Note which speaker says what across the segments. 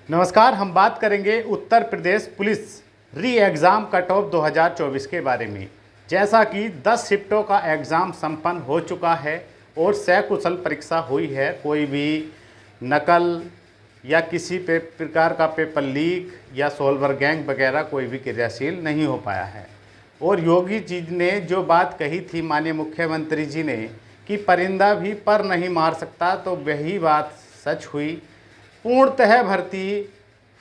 Speaker 1: नमस्कार। हम बात करेंगे Uttar Pradesh police re exam cut off 2024 के बारे में। जैसा कि 10 शिफ्टों का एग्ज़ाम संपन्न हो चुका है और सकुशल परीक्षा हुई है, कोई भी नकल या किसी प्रकार का पेपर लीक या सॉल्वर गैंग वगैरह कोई भी क्रियाशील नहीं हो पाया है। और योगी जी ने जो बात कही थी, माननीय मुख्यमंत्री जी ने, कि परिंदा भी पर नहीं मार सकता, तो वही बात सच हुई। पूर्णतः भर्ती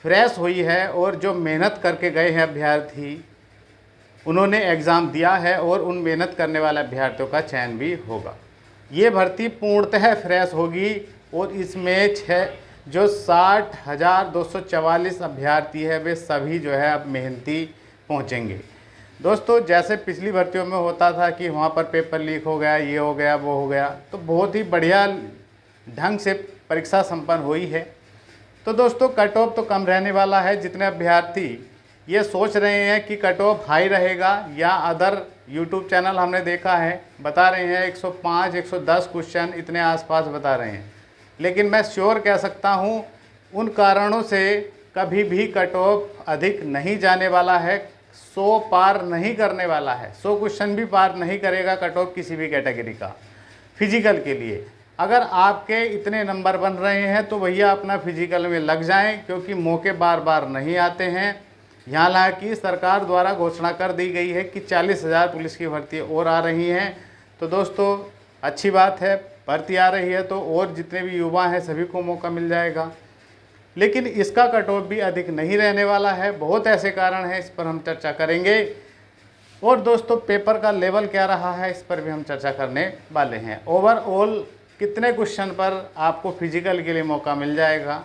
Speaker 1: फ्रेश हुई है और जो मेहनत करके गए हैं अभ्यर्थी, उन्होंने एग्ज़ाम दिया है और उन मेहनत करने वाले अभ्यर्थियों का चयन भी होगा। ये भर्ती पूर्णतः फ्रेश होगी और इसमें जो 60,244 अभ्यर्थी है, वे सभी जो है अब मेहनती पहुँचेंगे। दोस्तों, जैसे पिछली भर्तियों में होता था कि वहाँ पर पेपर लीक हो गया, ये हो गया, वो हो गया, तो बहुत ही बढ़िया ढंग से परीक्षा संपन्न हुई है। तो दोस्तों, कट ऑफ तो कम रहने वाला है। जितने अभ्यर्थी ये सोच रहे हैं कि कट ऑफ हाई रहेगा, या अदर यूट्यूब चैनल हमने देखा है बता रहे हैं 105, 110 क्वेश्चन इतने आसपास बता रहे हैं, लेकिन मैं श्योर कह सकता हूँ उन कारणों से कभी भी कट ऑफ अधिक नहीं जाने वाला है। 100 पार नहीं करने वाला है, 100 क्वेश्चन भी पार नहीं करेगा कट ऑफ किसी भी कैटेगरी का। फिजिकल के लिए अगर आपके इतने नंबर बन रहे हैं तो भैया अपना फिजिकल में लग जाएं, क्योंकि मौके बार बार नहीं आते हैं। यहाँ हालांकि सरकार द्वारा घोषणा कर दी गई है कि 40,000 पुलिस की भर्ती और आ रही हैं। तो दोस्तों, अच्छी बात है, भर्ती आ रही है तो और जितने भी युवा हैं सभी को मौका मिल जाएगा। लेकिन इसका कट ऑफ भी अधिक नहीं रहने वाला है। बहुत ऐसे कारण हैं, इस पर हम चर्चा करेंगे। और दोस्तों, पेपर का लेवल क्या रहा है, इस पर भी हम चर्चा करने वाले हैं। ओवरऑल कितने क्वेश्चन पर आपको फिजिकल के लिए मौका मिल जाएगा।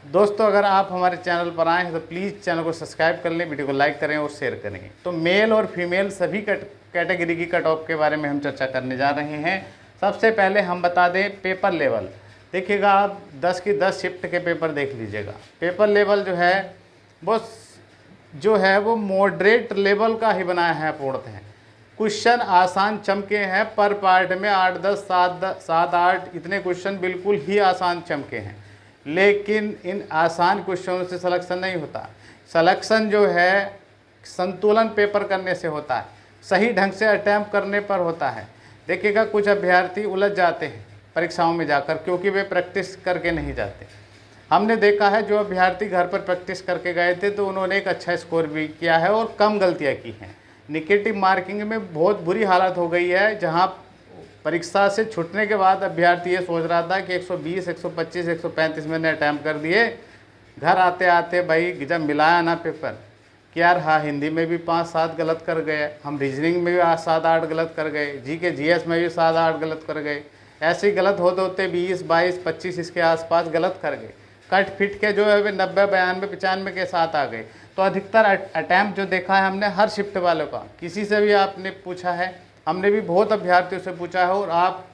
Speaker 1: दोस्तों, अगर आप हमारे चैनल पर आए हैं तो प्लीज़ चैनल को सब्सक्राइब कर लें, वीडियो को लाइक करें और शेयर करें। तो मेल और फीमेल सभी कैटेगरी की कट ऑफ के बारे में हम चर्चा करने जा रहे हैं। सबसे पहले हम बता दें पेपर लेवल। देखिएगा, आप 10 की 10 शिफ्ट के पेपर देख लीजिएगा। पेपर लेवल जो है वो मॉडरेट लेवल का ही बनाया है पूर्णतः। क्वेश्चन आसान चमके हैं, पर पार्ट में 8, 10, 7, 8 इतने क्वेश्चन बिल्कुल ही आसान चमके हैं। लेकिन इन आसान क्वेश्चनों से सिलेक्शन नहीं होता। सिलेक्शन जो है संतुलन पेपर करने से होता है, सही ढंग से अटैम्प्ट करने पर होता है। देखिएगा, कुछ अभ्यर्थी उलझ जाते हैं परीक्षाओं में जाकर, क्योंकि वे प्रैक्टिस करके नहीं जाते। हमने देखा है जो अभ्यर्थी घर पर प्रैक्टिस करके गए थे तो उन्होंने एक अच्छा स्कोर भी किया है और कम गलतियाँ की हैं। निगेटिव मार्किंग में बहुत बुरी हालत हो गई है, जहां परीक्षा से छूटने के बाद अभ्यर्थी ये सोच रहा था कि 120, 125, 135 मैंने अटैम्प्ट कर दिए। घर आते आते भाई जब मिलाया ना पेपर कि यार हाँ, हिंदी में भी 5-7 गलत कर गए, हम रीजनिंग में भी 7-8 गलत कर गए, GS में भी 7-8 गलत कर गए। ऐसे ही गलत होते होते 20, 22, 25 इसके आसपास गलत कर गए। कट फिट के जो है वे 90, 92, 95 के साथ आ गए। तो अधिकतर अटैम्प्ट जो देखा है हमने हर शिफ्ट वालों का, किसी से भी आपने पूछा है, हमने भी बहुत अभ्यर्थियों से पूछा है, और आप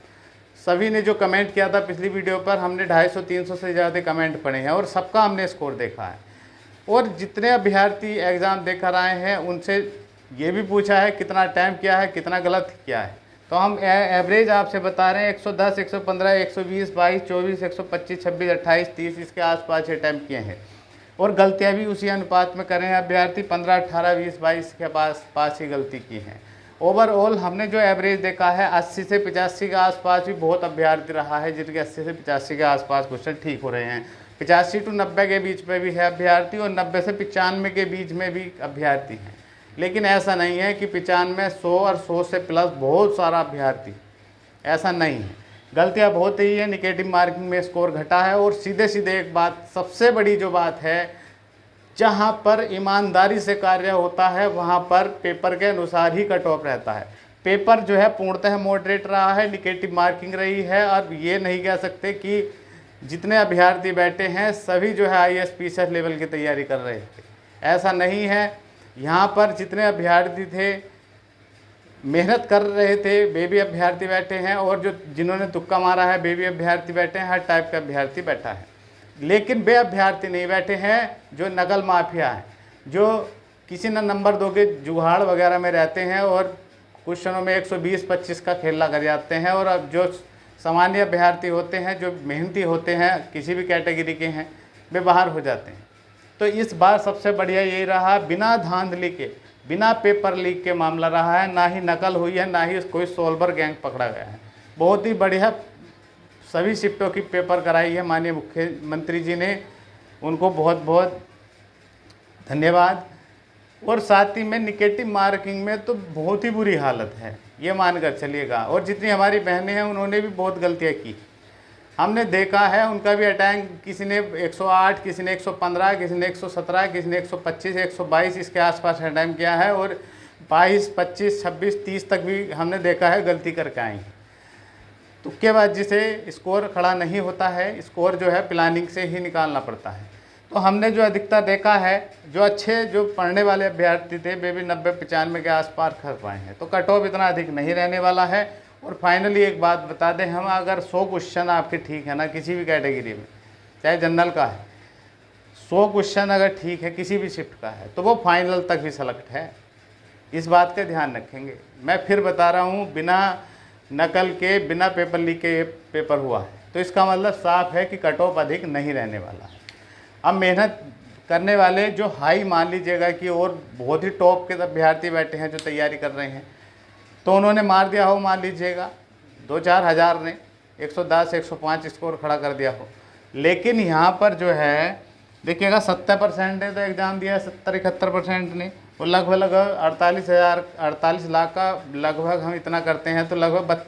Speaker 1: सभी ने जो कमेंट किया था पिछली वीडियो पर, हमने 250-300 से ज़्यादा कमेंट पढ़े हैं और सबका हमने स्कोर देखा है। और जितने अभ्यर्थी एग्ज़ाम देकर आए हैं उनसे ये भी पूछा है कितना अटैम्प्ट किया है, कितना गलत किया है। तो हम एवरेज आपसे बता रहे हैं 110, 115, 120, 22, 24, 125, 26, 28, 30 इसके आसपास अटैम्प्ट किए हैं। और गलतियां भी उसी अनुपात में करें अभ्यर्थी, 15, 18, 20, 22 के पास ही गलती की हैं। ओवरऑल हमने जो एवरेज देखा है 80 से 85 के आसपास भी बहुत अभ्यर्थी रहा है, जिनके 80 से 85 के आसपास क्वेश्चन ठीक हो रहे हैं। 85 to 90 के बीच में भी है अभ्यर्थी, और 90 से 95 के बीच में भी अभ्यर्थी हैं। लेकिन ऐसा नहीं है कि 95, 100 और 100 से प्लस बहुत सारा अभ्यर्थी, ऐसा नहीं है। गलतियां बहुत ही है, निगेटिव मार्किंग में स्कोर घटा है। और सीधे सीधे एक बात, सबसे बड़ी जो बात है, जहां पर ईमानदारी से कार्य होता है वहां पर पेपर के अनुसार ही कट ऑफ रहता है। पेपर जो है पूर्णतः मॉडरेट रहा है, निगेटिव मार्किंग रही है। और ये नहीं कह सकते कि जितने अभ्यर्थी बैठे हैं सभी जो है IAS PCS लेवल की तैयारी कर रहे थे, ऐसा नहीं है। यहाँ पर जितने अभ्यर्थी थे मेहनत कर रहे थे, वे भी अभ्यर्थी बैठे हैं, और जिन्होंने तुक्का मारा है वे भी अभ्यर्थी बैठे हैं। हर टाइप का अभ्यर्थी बैठा है। लेकिन वे अभ्यर्थी नहीं बैठे हैं जो नकल माफिया हैं, जो किसी न नंबर 2 के जुगाड़ वगैरह में रहते हैं और क्वेश्चनों में 120-25 का खेला कर जाते हैं। और अब जो सामान्य अभ्यर्थी होते हैं, जो मेहनती होते हैं, किसी भी कैटेगरी के हैं, वे बाहर हो जाते हैं। तो इस बार सबसे बढ़िया यही रहा, बिना धांधली के, बिना पेपर लीक के मामला रहा है, ना ही नकल हुई है, ना ही कोई सोल्वर गैंग पकड़ा गया है। बहुत ही बढ़िया सभी शिफ्टों की पेपर कराई है माननीय मुख्यमंत्री जी ने, उनको बहुत बहुत धन्यवाद। और साथ ही में निगेटिव मार्किंग में तो बहुत ही बुरी हालत है, ये मानकर चलिएगा। और जितनी हमारी बहनें हैं उन्होंने भी बहुत गलतियाँ की, हमने देखा है। उनका भी अटैक, किसी ने 108, किसी ने 115, किसी ने 117, किसी ने 125, 122 इसके आसपास अटैम्प्ट किया है। और 22, 25, 26, 30 तक भी हमने देखा है गलती करके आई। तुक्के बाद जिसे स्कोर खड़ा नहीं होता है, स्कोर जो है प्लानिंग से ही निकालना पड़ता है। तो हमने जो अधिकतर देखा है, जो अच्छे जो पढ़ने वाले अभ्यर्थी थे वे भी 90-95 के आसपास कर पाए हैं। तो कट ऑफ इतना अधिक नहीं रहने वाला है। और फाइनली एक बात बता दें, हम अगर 100 क्वेश्चन आपके ठीक है ना किसी भी कैटेगरी में, चाहे जनरल का है, 100 क्वेश्चन अगर ठीक है किसी भी शिफ्ट का है तो वो फाइनल तक भी सेलेक्ट है। इस बात का ध्यान रखेंगे। मैं फिर बता रहा हूँ, बिना नकल के, बिना पेपर लीक के पेपर हुआ है, तो इसका मतलब साफ है कि कट ऑफ अधिक नहीं रहने वाला है। अब मेहनत करने वाले जो हाई मान लीजिएगा कि और बहुत ही टॉप के अभ्यर्थी बैठे हैं जो तैयारी कर रहे हैं, तो उन्होंने मार दिया हो, मान लीजिएगा 2-4 हज़ार ने 110, 105 स्कोर खड़ा कर दिया हो। लेकिन यहाँ पर जो है देखिएगा 70% ने तो एग्ज़ाम दिया, 70-71% ने, और लगभग 48 लाख का लगभग हम इतना करते हैं तो लगभग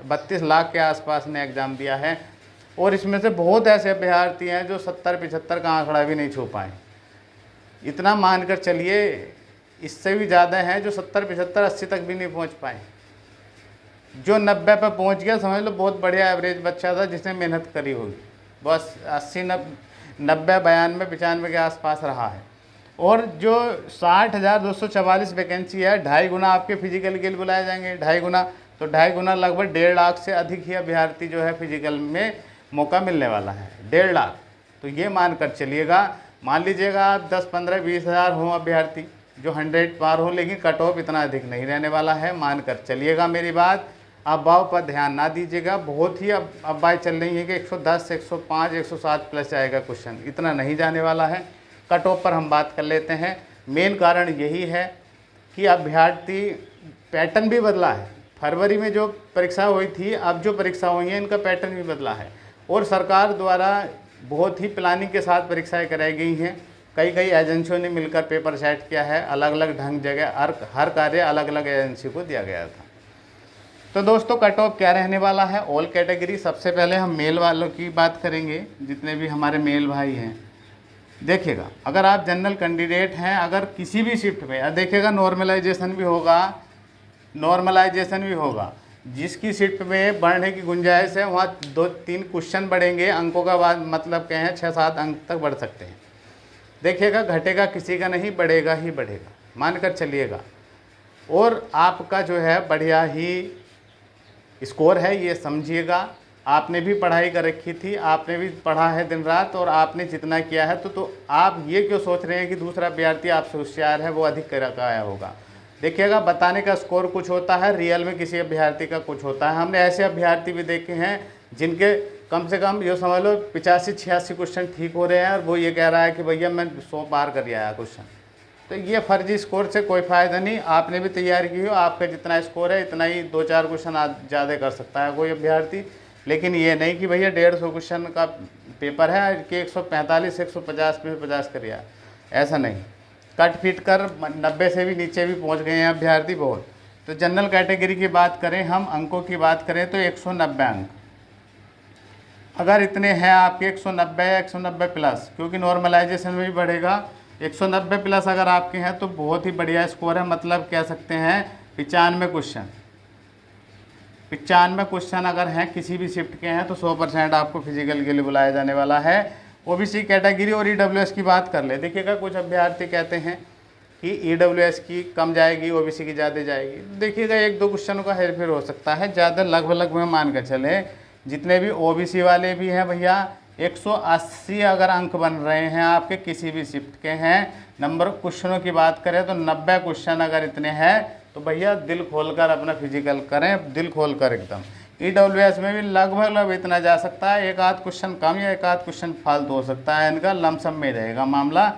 Speaker 1: 32 लाख के आसपास ने एग्ज़ाम दिया है। और इसमें से बहुत ऐसे अभ्यर्थी हैं जो 70-75 का आंकड़ा भी नहीं छू पाए। इतना मानकर चलिए, इससे भी ज़्यादा हैं जो 70-75-80 तक भी नहीं पहुंच पाए। जो 90 पर पहुंच गया समझ लो बहुत बढ़िया एवरेज बच्चा था जिसने मेहनत करी होगी। बस 80, 90, 92, 95 के आसपास रहा है। और जो 60,244 वैकेंसी है, 2.5 गुना आपके फिजिकल के लिए बुलाए जाएंगे, 2.5 गुना, तो 2.5 गुना लगभग 1.5 लाख से अधिक ही अभ्यर्थी जो है फिजिकल में मौका मिलने वाला है, 1.5 लाख। तो ये मानकर चलिएगा, मान लीजिएगा आप 10, 15, 20 हज़ार हों अभ्यर्थी जो 100 पार हो, लेकिन कट ऑफ इतना अधिक नहीं रहने वाला है, मानकर चलिएगा मेरी बात। अफवाह पर ध्यान ना दीजिएगा, बहुत ही अब अफवाहें चल रही हैं कि 110, 105, 107 प्लस जाएगा क्वेश्चन, इतना नहीं जाने वाला है। कट ऑफ पर हम बात कर लेते हैं। मेन कारण यही है कि अभ्यर्थी पैटर्न भी बदला है। फरवरी में जो परीक्षा हुई थी, अब जो परीक्षा हुई है इनका पैटर्न भी बदला है। और सरकार द्वारा बहुत ही प्लानिंग के साथ परीक्षाएं कराई गई हैं। कई एजेंसियों ने मिलकर पेपर सेट किया है, अलग अलग ढंग जगह हर कार्य अलग अलग एजेंसी को दिया गया था। तो दोस्तों कट ऑफ क्या रहने वाला है ऑल कैटेगरी। सबसे पहले हम मेल वालों की बात करेंगे, जितने भी हमारे मेल भाई हैं। देखिएगा, अगर आप जनरल कैंडिडेट हैं, अगर किसी भी शिफ्ट में देखिएगा नॉर्मलाइजेशन भी होगा, जिसकी शिफ्ट में बढ़ने की गुंजाइश है वहाँ 2-3 क्वेश्चन बढ़ेंगे। अंकों का बाद मतलब क्या है, 6-7 अंक तक बढ़ सकते हैं। देखिएगा, घटेगा किसी का नहीं, बढ़ेगा ही बढ़ेगा, मानकर चलिएगा। और आपका जो है बढ़िया ही स्कोर है, ये समझिएगा। आपने भी पढ़ाई कर रखी थी, आपने भी पढ़ा है दिन रात, और आपने जितना किया है तो आप ये क्यों सोच रहे हैं कि दूसरा अभ्यर्थी आपसे होशियार है, वो अधिक कर आया होगा। देखिएगा, बताने का स्कोर कुछ होता है, रियल में किसी अभ्यर्थी का कुछ होता है। हमने ऐसे अभ्यर्थी भी देखे हैं जिनके कम से कम ये समझ लो 85-86 क्वेश्चन ठीक हो रहे हैं, और वो ये कह रहा है कि भैया मैं 100 पार कर आया क्वेश्चन। तो ये फर्जी स्कोर से कोई फ़ायदा नहीं। आपने भी तैयारी की हो, आपका जितना स्कोर है इतना ही 2-4 क्वेश्चन ज़्यादा कर सकता है कोई अभ्यर्थी। लेकिन ये नहीं कि भैया 150 क्वेश्चन का पेपर है कि 145-150 में 50 कर दिया, ऐसा नहीं। कट फिट कर 90 से भी नीचे भी पहुंच गए हैं अभ्यर्थी बहुत। तो जनरल कैटेगरी की बात करें, हम अंकों की बात करें तो 190 अंक अगर इतने हैं आपके, 190 प्लस, क्योंकि नॉर्मलाइजेशन में भी बढ़ेगा। 190 प्लस अगर आपके हैं तो बहुत ही बढ़िया स्कोर है, मतलब कह सकते हैं 95 क्वेश्चन अगर हैं किसी भी शिफ्ट के हैं तो 100% आपको फिजिकल के लिए बुलाया जाने वाला है। ओबीसी कैटेगरी और ईडब्ल्यूएस की बात कर ले। देखिएगा, कुछ अभ्यर्थी कहते हैं कि ईडब्ल्यूएस की कम जाएगी, ओबीसी की ज़्यादा जाएगी। देखिएगा, 1-2 क्वेश्चनों का हेर फेर हो सकता है, ज़्यादा लगभग में मान कर चले। जितने भी ओबीसी वाले भी हैं भैया, 180 अगर अंक बन रहे हैं आपके किसी भी शिफ्ट के हैं, नंबर क्वेश्चनों की बात करें तो 90 क्वेश्चन अगर इतने हैं तो भैया दिल खोलकर अपना फिजिकल करें, दिल खोलकर एकदम। EWS में भी लगभग इतना जा सकता है, एक आध क्वेश्चन कम या एक आध क्वेश्चन फालतू हो सकता है, इनका लमसम में रहेगा मामला।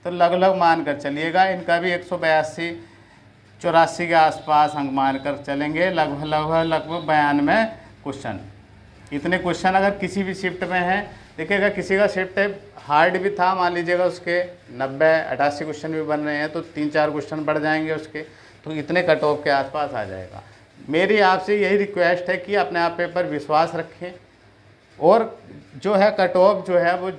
Speaker 1: तो लगभग मान कर चलिएगा, इनका भी 182-84 के आसपास अंक मान कर चलेंगे, लगभग 92 क्वेश्चन। इतने क्वेश्चन अगर किसी भी शिफ्ट में हैं, देखिएगा किसी का शिफ्ट हार्ड भी था, मान लीजिएगा उसके 90-88 क्वेश्चन भी बन रहे हैं, तो 3-4 क्वेश्चन बढ़ जाएंगे उसके, तो इतने कट ऑफ के आसपास आ जाएगा। मेरी आपसे यही रिक्वेस्ट है कि अपने आप पर विश्वास रखें, और जो है कट ऑफ जो है वो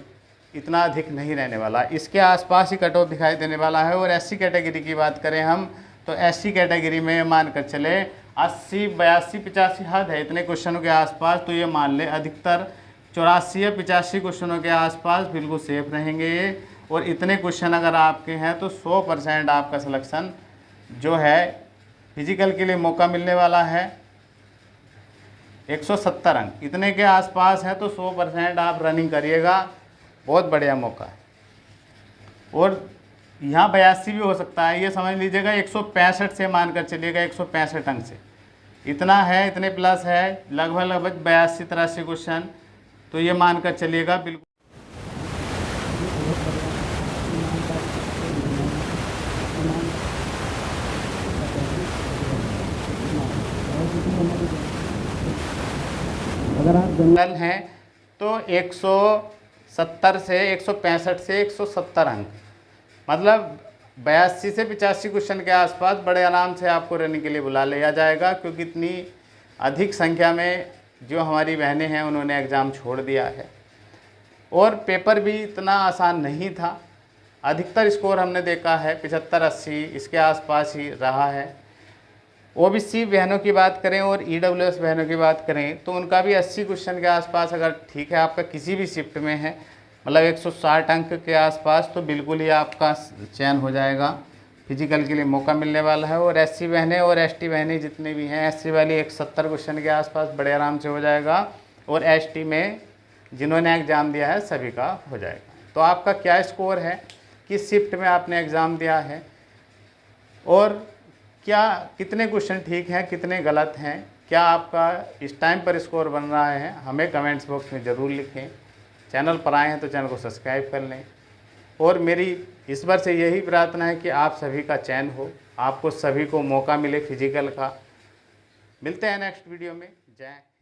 Speaker 1: इतना अधिक नहीं रहने वाला, इसके आसपास ही कट ऑफ दिखाई देने वाला है। और SC कैटेगरी की बात करें हम, तो SC कैटेगरी में मान कर चले 80-82-85 हद है इतने क्वेश्चनों के आसपास, तो ये मान ले अधिकतर 84 या 85 क्वेश्चनों के आसपास बिल्कुल सेफ रहेंगे ये। और इतने क्वेश्चन अगर आपके हैं तो 100% आपका सिलेक्शन जो है फिजिकल के लिए मौका मिलने वाला है। 170 अंक इतने के आसपास है, तो 100% आप रनिंग करिएगा, बहुत बढ़िया मौका है। और यहाँ 82 भी हो सकता है, ये समझ लीजिएगा 165 से मानकर चलिएगा, 165 अंक से इतना है, इतने प्लस है, लगभग 82-83 क्वेश्चन, तो ये मानकर चलिएगा बिल्कुल। अगर आप जनरल हैं तो 170 से 165 से 170 अंक, मतलब 82 से 85 क्वेश्चन के आसपास बड़े आराम से आपको रनिंग के लिए बुला लिया जाएगा, क्योंकि इतनी अधिक संख्या में जो हमारी बहनें हैं उन्होंने एग्ज़ाम छोड़ दिया है। और पेपर भी इतना आसान नहीं था, अधिकतर स्कोर हमने देखा है 75-80 इसके आसपास ही रहा है। OBC बहनों की बात करें और EWS बहनों की बात करें तो उनका भी 80 क्वेश्चन के आसपास अगर ठीक है आपका किसी भी शिफ्ट में है, मतलब 160 अंक के आसपास, तो बिल्कुल ही आपका चयन हो जाएगा, फिजिकल के लिए मौका मिलने वाला है। और SC बहनें और ST बहनें जितने भी हैं, SC वाली 170 क्वेश्चन के आसपास बड़े आराम से हो जाएगा, और ST में जिन्होंने एग्ज़ाम दिया है सभी का हो जाएगा। तो आपका क्या स्कोर है, किस शिफ्ट में आपने एग्ज़ाम दिया है, और क्या कितने क्वेश्चन ठीक हैं, कितने गलत हैं, क्या आपका इस टाइम पर स्कोर बन रहा है, हमें कमेंट्स बॉक्स में ज़रूर लिखें। चैनल पर आए हैं तो चैनल को सब्सक्राइब कर लें। और मेरी इस बार से यही प्रार्थना है कि आप सभी का चयन हो, आपको सभी को मौका मिले फिजिकल का। मिलते हैं नेक्स्ट वीडियो में। जय